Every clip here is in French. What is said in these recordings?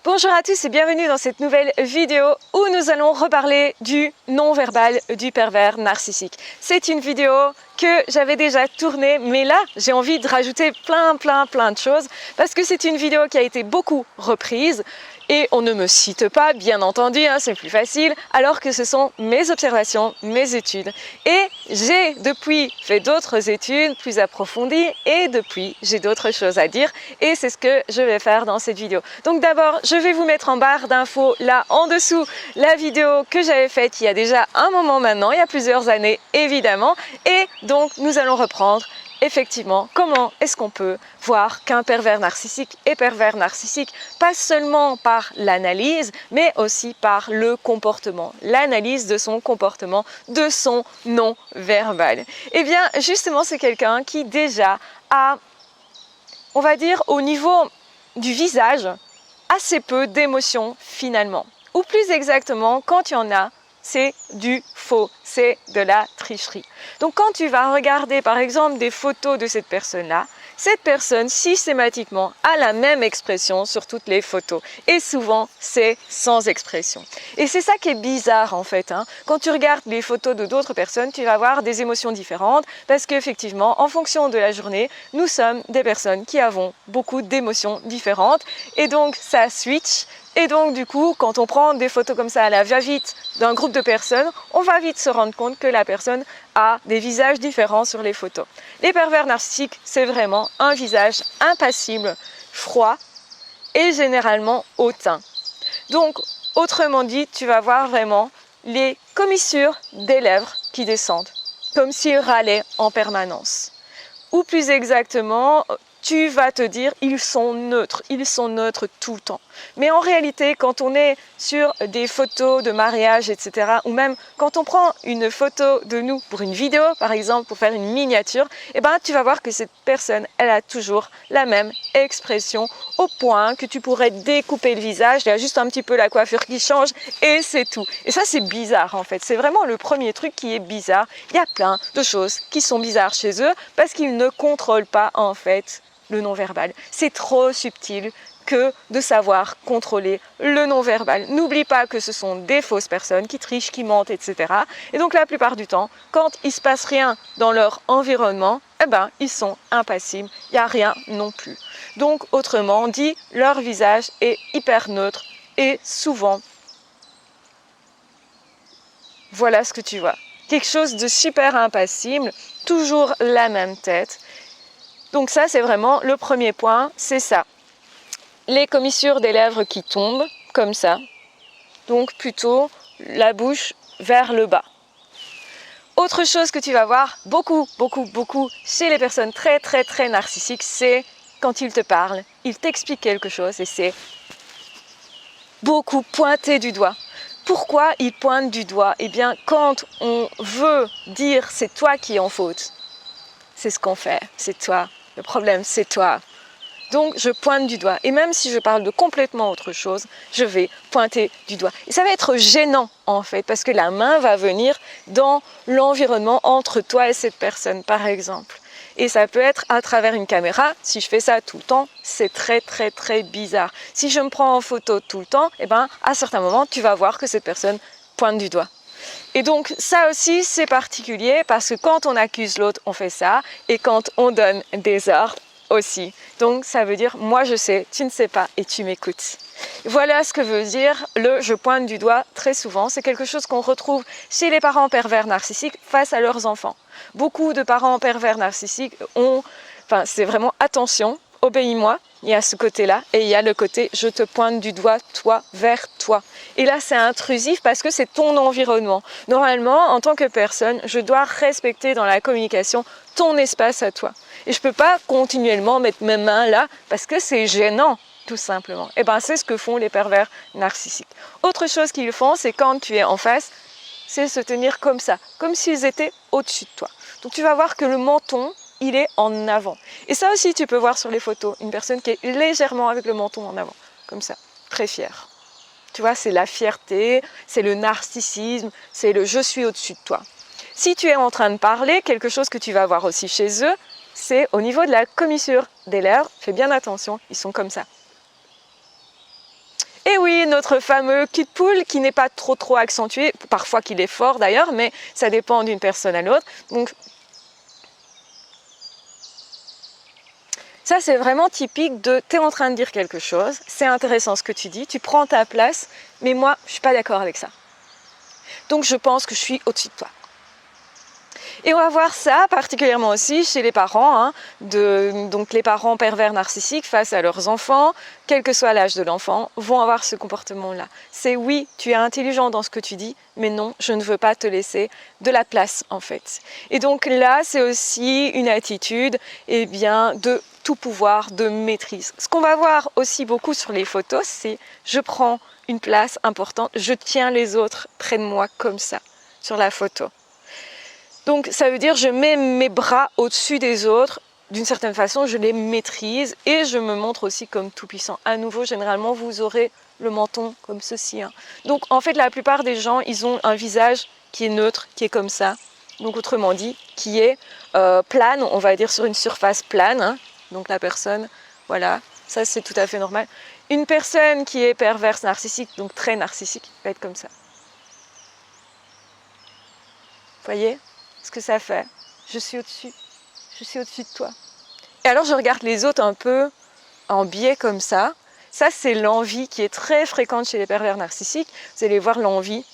Bonjour à tous et bienvenue dans cette nouvelle vidéo où nous allons reparler du non-verbal du pervers narcissique. C'est une vidéo que j'avais déjà tournée, mais là j'ai envie de rajouter plein de choses parce que c'est une vidéo qui a été beaucoup reprise et on ne me cite pas, bien entendu, hein, c'est plus facile, alors que ce sont mes observations, mes études. Et j'ai depuis fait d'autres études plus approfondies et depuis j'ai d'autres choses à dire et c'est ce que je vais faire dans cette vidéo. Donc d'abord, je vais vous mettre en barre d'infos là en dessous la vidéo que j'avais faite il y a déjà un moment maintenant, il y a plusieurs années évidemment. Et donc nous allons reprendre effectivement comment est-ce qu'on peut voir qu'un pervers narcissique est pervers narcissique, pas seulement par l'analyse, mais aussi par le comportement, l'analyse de son comportement, de son non-verbal. Et bien justement, c'est quelqu'un qui déjà a, on va dire au niveau du visage, assez peu d'émotions finalement. Ou plus exactement, quand il y en a, c'est du faux, c'est de la tricherie. Donc quand tu vas regarder par exemple des photos de cette personne-là, cette personne systématiquement a la même expression sur toutes les photos. Et souvent, c'est sans expression. Et c'est ça qui est bizarre en fait. Quand tu regardes les photos de d'autres personnes, tu vas avoir des émotions différentes parce qu'effectivement, en fonction de la journée, nous sommes des personnes qui avons beaucoup d'émotions différentes. Et donc, ça switch. Et donc du coup, quand on prend des photos comme ça à la va-vite d'un groupe de personnes, on va vite se rendre compte que la personne a des visages différents sur les photos. Les pervers narcissiques, c'est vraiment un visage impassible, froid et généralement hautain. Donc, autrement dit, tu vas voir vraiment les commissures des lèvres qui descendent, comme s'ils râlaient en permanence. Ou plus exactement, tu vas te dire ils sont neutres tout le temps. Mais en réalité, quand on est sur des photos de mariage, etc., ou même quand on prend une photo de nous pour une vidéo, par exemple, pour faire une miniature, eh ben, tu vas voir que cette personne, elle a toujours la même expression, au point que tu pourrais découper le visage, il y a juste un petit peu la coiffure qui change, et c'est tout. Et ça, c'est bizarre, en fait. C'est vraiment le premier truc qui est bizarre. Il y a plein de choses qui sont bizarres chez eux, parce qu'ils ne contrôlent pas, en fait, le non-verbal. C'est trop subtil que de savoir contrôler le non-verbal. N'oublie pas que ce sont des fausses personnes qui trichent, qui mentent, etc. Et donc la plupart du temps, quand il ne se passe rien dans leur environnement, eh ben, ils sont impassibles, il n'y a rien non plus. Donc autrement dit, leur visage est hyper neutre et souvent, voilà ce que tu vois. Quelque chose de super impassible, toujours la même tête. Donc ça, c'est vraiment le premier point, c'est ça. Les commissures des lèvres qui tombent, comme ça. Donc plutôt la bouche vers le bas. Autre chose que tu vas voir beaucoup chez les personnes très narcissiques, c'est quand ils te parlent, ils t'expliquent quelque chose et c'est beaucoup pointé du doigt. Pourquoi ils pointent du doigt? Eh bien, quand on veut dire c'est toi qui es en faute, c'est ce qu'on fait, c'est toi. Le problème, c'est toi. Donc, je pointe du doigt. Et même si je parle de complètement autre chose, je vais pointer du doigt. Et ça va être gênant, en fait, parce que la main va venir dans l'environnement entre toi et cette personne, par exemple. Et ça peut être à travers une caméra. Si je fais ça tout le temps, c'est très bizarre. Si je me prends en photo tout le temps, eh ben, à certains moments, tu vas voir que cette personne pointe du doigt. Et donc ça aussi c'est particulier parce que quand on accuse l'autre on fait ça et quand on donne des ordres aussi. Donc ça veut dire moi je sais, tu ne sais pas et tu m'écoutes. Voilà ce que veut dire le je pointe du doigt très souvent. C'est quelque chose qu'on retrouve chez les parents pervers narcissiques face à leurs enfants. Beaucoup de parents pervers narcissiques c'est vraiment attention, obéis-moi. Il y a ce côté-là et il y a le côté je te pointe du doigt, toi, vers toi. Et là, c'est intrusif parce que c'est ton environnement. Normalement, en tant que personne, je dois respecter dans la communication ton espace à toi. Et je ne peux pas continuellement mettre mes mains là parce que c'est gênant, tout simplement. Et bien, c'est ce que font les pervers narcissiques. Autre chose qu'ils font, c'est quand tu es en face, c'est se tenir comme ça, comme s'ils étaient au-dessus de toi. Donc, tu vas voir que le menton, il est en avant. Et ça aussi, tu peux voir sur les photos, une personne qui est légèrement avec le menton en avant, comme ça, très fière. Tu vois, c'est la fierté, c'est le narcissisme, c'est le « je suis au-dessus de toi ». Si tu es en train de parler, quelque chose que tu vas voir aussi chez eux, c'est au niveau de la commissure des lèvres. Fais bien attention, ils sont comme ça. ici notre fameux cul de poule qui n'est pas trop accentué, parfois qu'il est fort d'ailleurs, mais ça dépend d'une personne à l'autre. Donc ça, c'est vraiment typique de « t'es en train de dire quelque chose, c'est intéressant ce que tu dis, tu prends ta place, mais moi, je ne suis pas d'accord avec ça. Donc, je pense que je suis au-dessus de toi. » Et on va voir ça particulièrement aussi chez les parents, hein, donc les parents pervers narcissiques face à leurs enfants, quel que soit l'âge de l'enfant, vont avoir ce comportement-là. C'est oui, tu es intelligent dans ce que tu dis, mais non, je ne veux pas te laisser de la place en fait. Et donc là, c'est aussi une attitude de tout pouvoir, de maîtrise. Ce qu'on va voir aussi beaucoup sur les photos, c'est je prends une place importante, je tiens les autres près de moi comme ça, sur la photo. Donc ça veut dire je mets mes bras au-dessus des autres, d'une certaine façon je les maîtrise et je me montre aussi comme tout puissant. À nouveau, généralement vous aurez le menton comme ceci. Hein. Donc en fait la plupart des gens, ils ont un visage qui est neutre, qui est comme ça. Donc autrement dit, qui est plane, on va dire sur une surface plane. Hein. Donc la personne, voilà, ça c'est tout à fait normal. Une personne qui est perverse narcissique, donc très narcissique, va être comme ça. Vous voyez ce que ça fait? Je suis au-dessus de toi. Et alors je regarde les autres un peu en biais comme ça. Ça c'est l'envie qui est très fréquente chez les pervers narcissiques. Vous allez voir l'envie.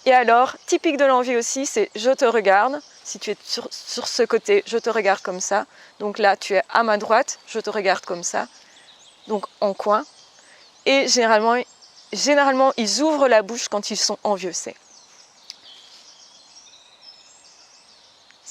Et alors, typique de l'envie aussi, c'est je te regarde. Si tu es sur ce côté, je te regarde comme ça. Donc là, tu es à ma droite, je te regarde comme ça. Donc en coin. Et généralement, ils ouvrent la bouche quand ils sont envieux.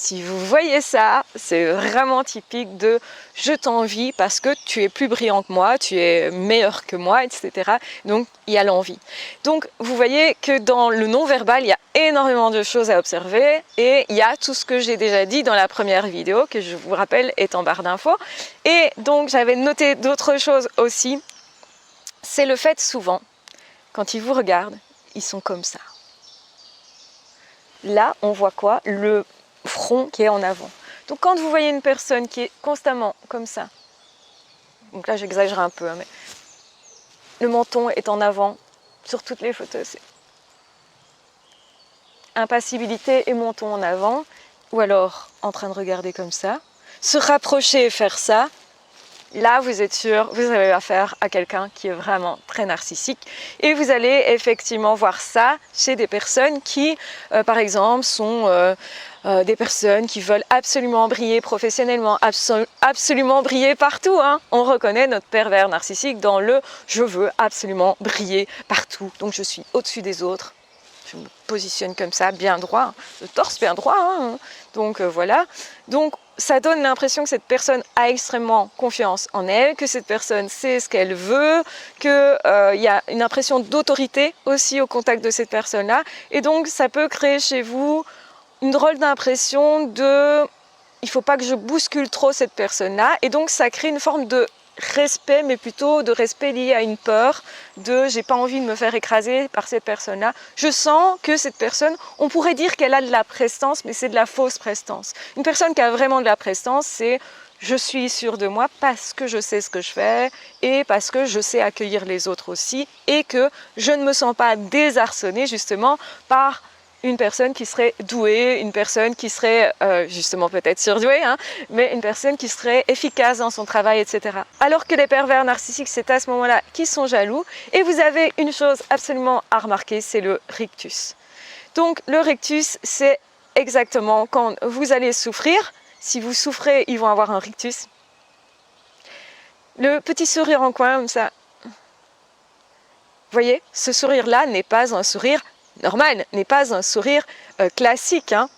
Si vous voyez ça, c'est vraiment typique de « je t'envie parce que tu es plus brillant que moi, tu es meilleur que moi, etc. » Donc, il y a l'envie. Donc, vous voyez que dans le non-verbal, il y a énormément de choses à observer et il y a tout ce que j'ai déjà dit dans la première vidéo, que je vous rappelle est en barre d'infos. Et donc, j'avais noté d'autres choses aussi. C'est le fait souvent, quand ils vous regardent, ils sont comme ça. Là, on voit quoi? Le front qui est en avant. Donc quand vous voyez une personne qui est constamment comme ça, donc là j'exagère un peu, hein, mais le menton est en avant sur toutes les photos, c'est impassibilité et menton en avant, ou alors en train de regarder comme ça, se rapprocher et faire ça, là vous êtes sûr, vous avez affaire à quelqu'un qui est vraiment très narcissique et vous allez effectivement voir ça chez des personnes qui, par exemple, sont des personnes qui veulent absolument briller professionnellement, absolument briller partout. Hein. On reconnaît notre pervers narcissique dans le « je veux absolument briller partout, donc je suis au-dessus des autres ». Je me positionne comme ça, bien droit, le torse bien droit. Hein. Donc voilà. Donc ça donne l'impression que cette personne a extrêmement confiance en elle, que cette personne sait ce qu'elle veut, qu'il y a une impression d'autorité aussi au contact de cette personne-là. Et donc ça peut créer chez vous une drôle d'impression de « il ne faut pas que je bouscule trop cette personne-là ». Et donc ça crée une forme de respect, mais plutôt de respect lié à une peur de « j'ai pas envie de me faire écraser par cette personne-là ». Je sens que cette personne, on pourrait dire qu'elle a de la prestance, mais c'est de la fausse prestance. Une personne qui a vraiment de la prestance, c'est « je suis sûre de moi parce que je sais ce que je fais et parce que je sais accueillir les autres aussi et que je ne me sens pas désarçonnée justement par une personne qui serait douée, une personne qui serait justement peut-être surdouée, hein, mais une personne qui serait efficace dans son travail, etc. Alors que les pervers narcissiques, c'est à ce moment-là qu'ils sont jaloux. Et vous avez une chose absolument à remarquer, c'est le rictus. Donc le rictus, c'est exactement quand vous allez souffrir. Si vous souffrez, ils vont avoir un rictus. Le petit sourire en coin, comme ça. Vous voyez, ce sourire-là n'est pas un sourire normal, n'est pas un sourire classique. Hein.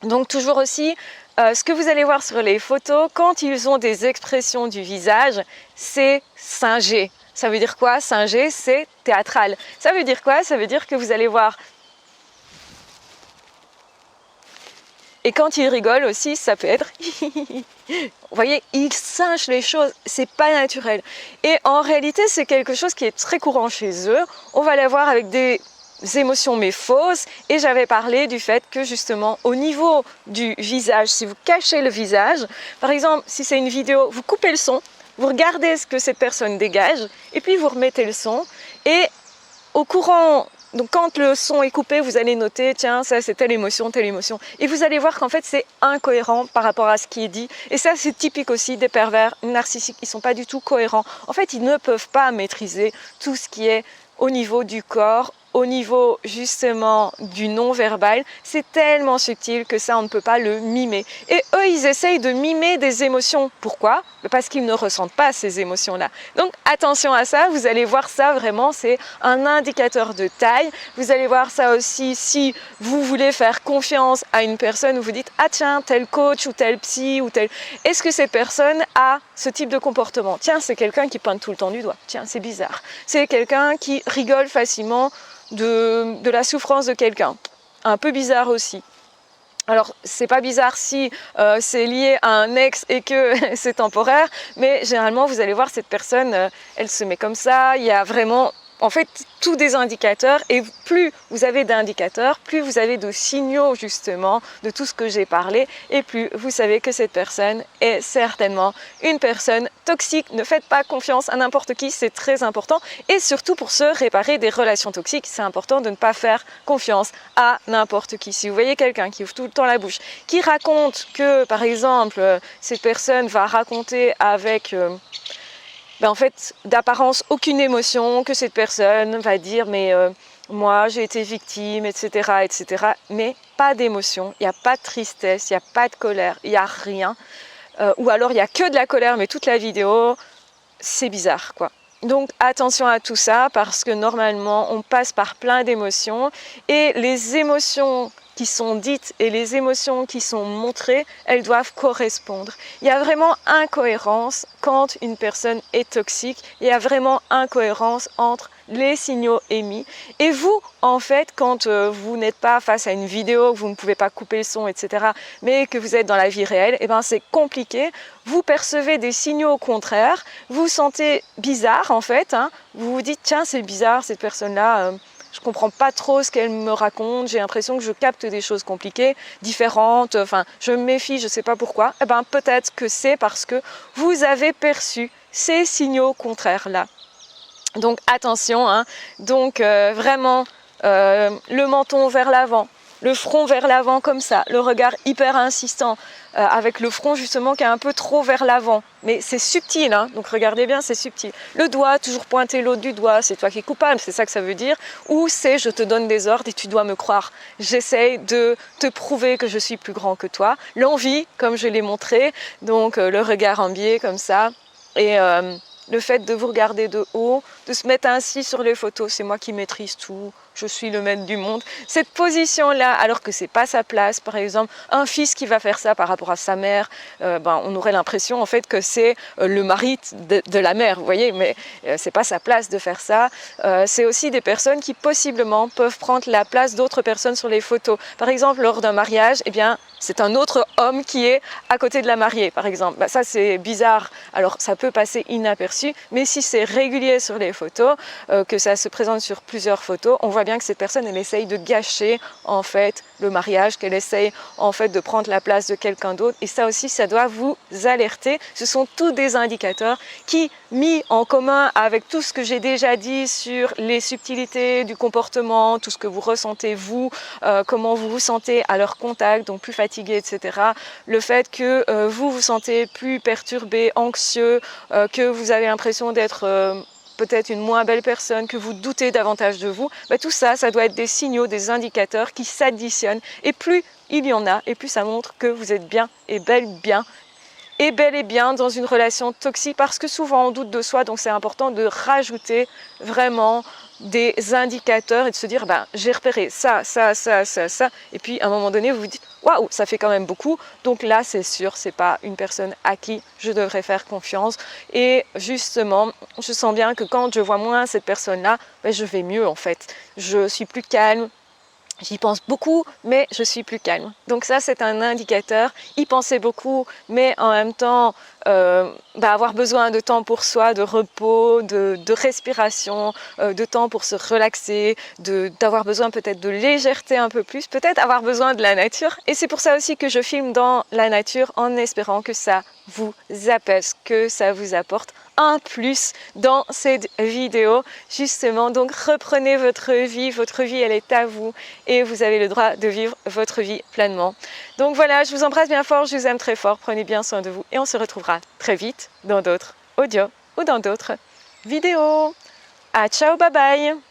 Donc toujours aussi, ce que vous allez voir sur les photos, quand ils ont des expressions du visage, c'est singé. Ça veut dire quoi? Singé, c'est théâtral. Ça veut dire quoi? Ça veut dire que vous allez voir. Et quand ils rigolent aussi, ça peut être... Vous voyez, ils singent les choses, c'est pas naturel. Et en réalité, c'est quelque chose qui est très courant chez eux. On va l'avoir avec des émotions mais fausses, et j'avais parlé du fait que justement au niveau du visage, si vous cachez le visage, par exemple si c'est une vidéo, vous coupez le son, vous regardez ce que cette personne dégage et puis vous remettez le son et au courant. Donc quand le son est coupé, vous allez noter, tiens, ça c'est telle émotion, telle émotion. Et vous allez voir qu'en fait c'est incohérent par rapport à ce qui est dit. Et ça c'est typique aussi des pervers narcissiques, ils ne sont pas du tout cohérents. En fait, ils ne peuvent pas maîtriser tout ce qui est au niveau du corps, au niveau justement du non-verbal. C'est tellement subtil que ça on ne peut pas le mimer. Et eux ils essayent de mimer des émotions. Pourquoi? Parce qu'ils ne ressentent pas ces émotions-là. Donc attention à ça, vous allez voir ça vraiment, c'est un indicateur de taille. Vous allez voir ça aussi si vous voulez faire confiance à une personne où vous dites ah tiens tel coach ou tel psy ou tel... Est-ce que cette personne a ce type de comportement? Tiens, c'est quelqu'un qui pointe tout le temps du doigt. Tiens, c'est bizarre. C'est quelqu'un qui rigole facilement de la souffrance de quelqu'un. Un peu bizarre aussi. Alors, c'est pas bizarre si c'est lié à un ex et que c'est temporaire, mais généralement, vous allez voir cette personne, elle se met comme ça, il y a vraiment, en fait, tous des indicateurs, et plus vous avez d'indicateurs, plus vous avez de signaux, justement, de tout ce que j'ai parlé, et plus vous savez que cette personne est certainement une personne toxique. Ne faites pas confiance à n'importe qui, c'est très important, et surtout pour se réparer des relations toxiques, c'est important de ne pas faire confiance à n'importe qui. Si vous voyez quelqu'un qui ouvre tout le temps la bouche, qui raconte que, par exemple, cette personne va raconter avec... en fait, d'apparence, aucune émotion, que cette personne va dire mais moi j'ai été victime, etc., etc. Mais pas d'émotion, il n'y a pas de tristesse, il n'y a pas de colère, il n'y a rien. Ou alors il n'y a que de la colère, mais toute la vidéo, c'est bizarre, quoi. Donc attention à tout ça parce que normalement on passe par plein d'émotions et les émotions qui sont dites et les émotions qui sont montrées, elles doivent correspondre. Il y a vraiment incohérence quand une personne est toxique, il y a vraiment incohérence entre les signaux émis. Et vous, en fait, quand vous n'êtes pas face à une vidéo, que vous ne pouvez pas couper le son, etc., mais que vous êtes dans la vie réelle, eh ben, c'est compliqué. Vous percevez des signaux contraires, vous vous sentez bizarre, en fait. Vous vous dites, tiens, c'est bizarre, cette personne-là... je ne comprends pas trop ce qu'elle me raconte, j'ai l'impression que je capte des choses compliquées, différentes, enfin, je me méfie, je ne sais pas pourquoi. Eh bien, peut-être que c'est parce que vous avez perçu ces signaux contraires-là. Donc, attention, donc vraiment, le menton vers l'avant, le front vers l'avant comme ça, le regard hyper insistant, avec le front justement qui est un peu trop vers l'avant. Mais c'est subtil, donc regardez bien, c'est subtil. Le doigt, toujours pointer l'autre du doigt, c'est toi qui es coupable, c'est ça que ça veut dire. Ou c'est je te donne des ordres et tu dois me croire. J'essaye de te prouver que je suis plus grand que toi. L'envie, comme je l'ai montré, donc le regard en biais comme ça. Et le fait de vous regarder de haut, de se mettre ainsi sur les photos, c'est moi qui maîtrise tout, je suis le maître du monde. Cette position-là, alors que c'est pas sa place, par exemple, un fils qui va faire ça par rapport à sa mère, on aurait l'impression en fait que c'est le mari de la mère, vous voyez, mais c'est pas sa place de faire ça. C'est aussi des personnes qui possiblement peuvent prendre la place d'autres personnes sur les photos. Par exemple, lors d'un mariage, eh bien, c'est un autre homme qui est à côté de la mariée, par exemple. Ça, c'est bizarre. Alors, ça peut passer inaperçu, mais si c'est régulier sur les photos, que ça se présente sur plusieurs photos, on voit bien que cette personne, elle essaye de gâcher, en fait, le mariage, qu'elle essaye, en fait, de prendre la place de quelqu'un d'autre. Et ça aussi, ça doit vous alerter. Ce sont tous des indicateurs qui, mis en commun avec tout ce que j'ai déjà dit sur les subtilités du comportement, tout ce que vous ressentez, vous, comment vous vous sentez à leur contact, donc plus fatigué, etc. Le fait que vous vous sentez plus perturbé, anxieux, que vous avez l'impression d'être peut-être une moins belle personne, que vous doutez davantage de vous, tout ça, ça doit être des signaux, des indicateurs qui s'additionnent. Et plus il y en a, et plus ça montre que vous êtes bien et bel et bien dans une relation toxique, parce que souvent on doute de soi, donc c'est important de rajouter vraiment des indicateurs et de se dire j'ai repéré ça, et puis à un moment donné vous vous dites waouh, ça fait quand même beaucoup, donc là c'est sûr, c'est pas une personne à qui je devrais faire confiance. Et justement, je sens bien que quand je vois moins cette personne-là, je vais mieux en fait, je suis plus calme. J'y pense beaucoup, mais je suis plus calme. Donc ça, c'est un indicateur. Y penser beaucoup, mais en même temps, avoir besoin de temps pour soi, de repos, de respiration, de temps pour se relaxer, d'avoir besoin peut-être de légèreté un peu plus, peut-être avoir besoin de la nature. Et c'est pour ça aussi que je filme dans la nature en espérant que ça vous apaise, que ça vous apporte un plus dans cette vidéo, justement. Donc reprenez votre vie elle est à vous et vous avez le droit de vivre votre vie pleinement. Donc voilà, je vous embrasse bien fort, je vous aime très fort, prenez bien soin de vous et on se retrouvera très vite dans d'autres audios ou dans d'autres vidéos. Ah, ciao, bye bye!